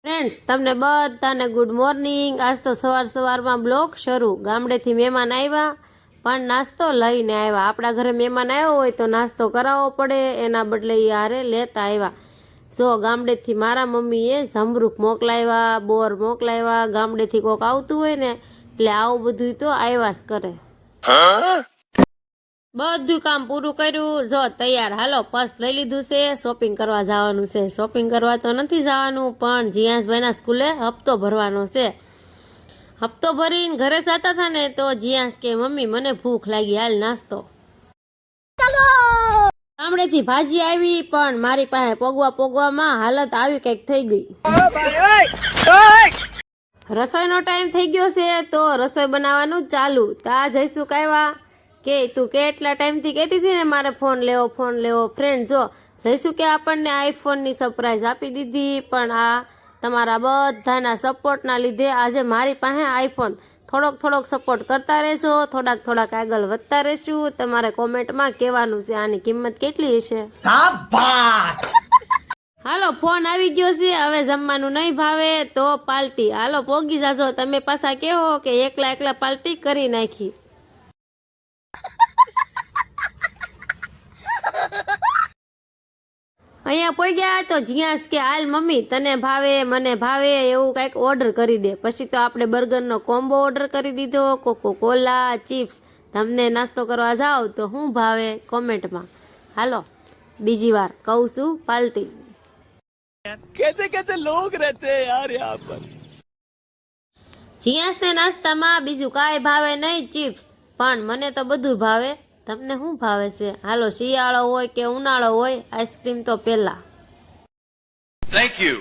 Friends, તમને બધાને good morning. આજ તો સવારમાં બ્લોગ શરૂ। ગામડેથી મહેમાન આવ્યા પણ નાસ્તો લઈને આવ્યા। આપણા ઘરે મહેમાન આવ્યો હોય તો નાસ્તો કરાવવો પડે, એના બદલે એ હારે લેતા આવ્યા। જો ગામડેથી મારા મમ્મીએ જમરૂખ મોકલાવ્યા, બોર મોકલાવ્યા। ગામડેથી કોક આવતું હોય ને એટલે આવું બધું તો આવ્યા જ કરે। બધું કામ પૂરું કર્યું, જો તૈયાર। હાલો પર્સ લઈ લીધું છે, શોપિંગ કરવા જવાનું છે। શોપિંગ કરવા તો નથી જવાનું, પણ જીયાંશભાઈના સ્કૂલે હપ્તો ભરવાનો છે। હપ્તો ભરીને ઘરે જતા હતા ને તો જીયાંશ કે મમ્મી મને ભૂખ લાગી, હાલ નાસ્તો। ગામડેથી ભાજી આવી પણ મારી પાસે પોગવામાં હાલત આવી કઈક થઈ ગઈ। રસોઈનો ટાઈમ થઈ ગયો છે તો રસોઈ બનાવવાનું ચાલુ। તા જઈશું કાયવા કે તું કેટલા ટાઈમથી કહેતી હતી ને મારે ફોન લેવો। ફ્રેન્ડ જો જઈશું કે આપણને આઈફોનની સરપ્રાઈઝ આપી દીધી, પણ આ તમારા બધાના સપોર્ટના લીધે આજે મારી પાસે આઈફોન। થોડોક સપોર્ટ કરતા રહેજો, થોડાક આગળ વધતા રહેશું। તમારે કોમેન્ટમાં કહેવાનું છે આની કિંમત કેટલી હશે। શાબાશ। હાલો ફોન આવી ગયો છે, હવે જમવાનું નહીં ભાવે તો પાર્ટી। હાલો પોગી જાજો। તમે પાછા કહો કે એકલા પાર્ટી કરી નાખી। અહીંયા પોગ્યા તો જીયાંશ કે હાલ મમ્મી તને ભાવે મને ભાવે એવું કંઈક ઓર્ડર કરી દે। પછી તો આપણે બર્ગરનો કોમ્બો ઓર્ડર કરી દીધો, કોકો કોલા, ચિપ્સ। તમને નાસ્તો કરવા જાઓ તો શું ભાવે કોમેન્ટમાં। હાલો બીજી વાર કહું છું પાર્ટી। कैसे लोग रहते हैं यार यहाँ पर। જીયાંશને નાસ્તામાં બીજું કાંઈ ભાવે નહીં, ચિપ્સ। પણ મને તો બધું ભાવે। તમને શું ભાવે છે? હાલો શિયાળો હોય કે ઉનાળો હોય, આઈસ્ક્રીમ તો પેલા। Thank you.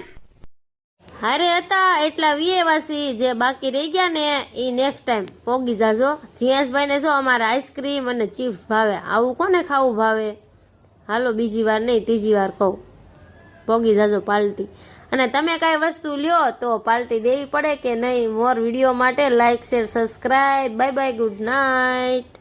હારે હતા એટલા વિયેવાસી, જે બાકી રહી ગયા ને એ નેક્સ્ટ ટાઈમ પોગી જાજો। જીયાંશભાઈને જો અમારે આઈસ્ક્રીમ અને ચિપ્સ ભાવે, આવું કોને ખાવું ભાવે। હાલો બીજી વાર નહીં ત્રીજી વાર કહું, પોગી જાજો પાર્ટી। અને તમે કાંઈ વસ્તુ લ્યો તો પાર્ટી દેવી પડે કે નહીં। મોર વિડીયો માટે like share subscribe. Bye bye, good night.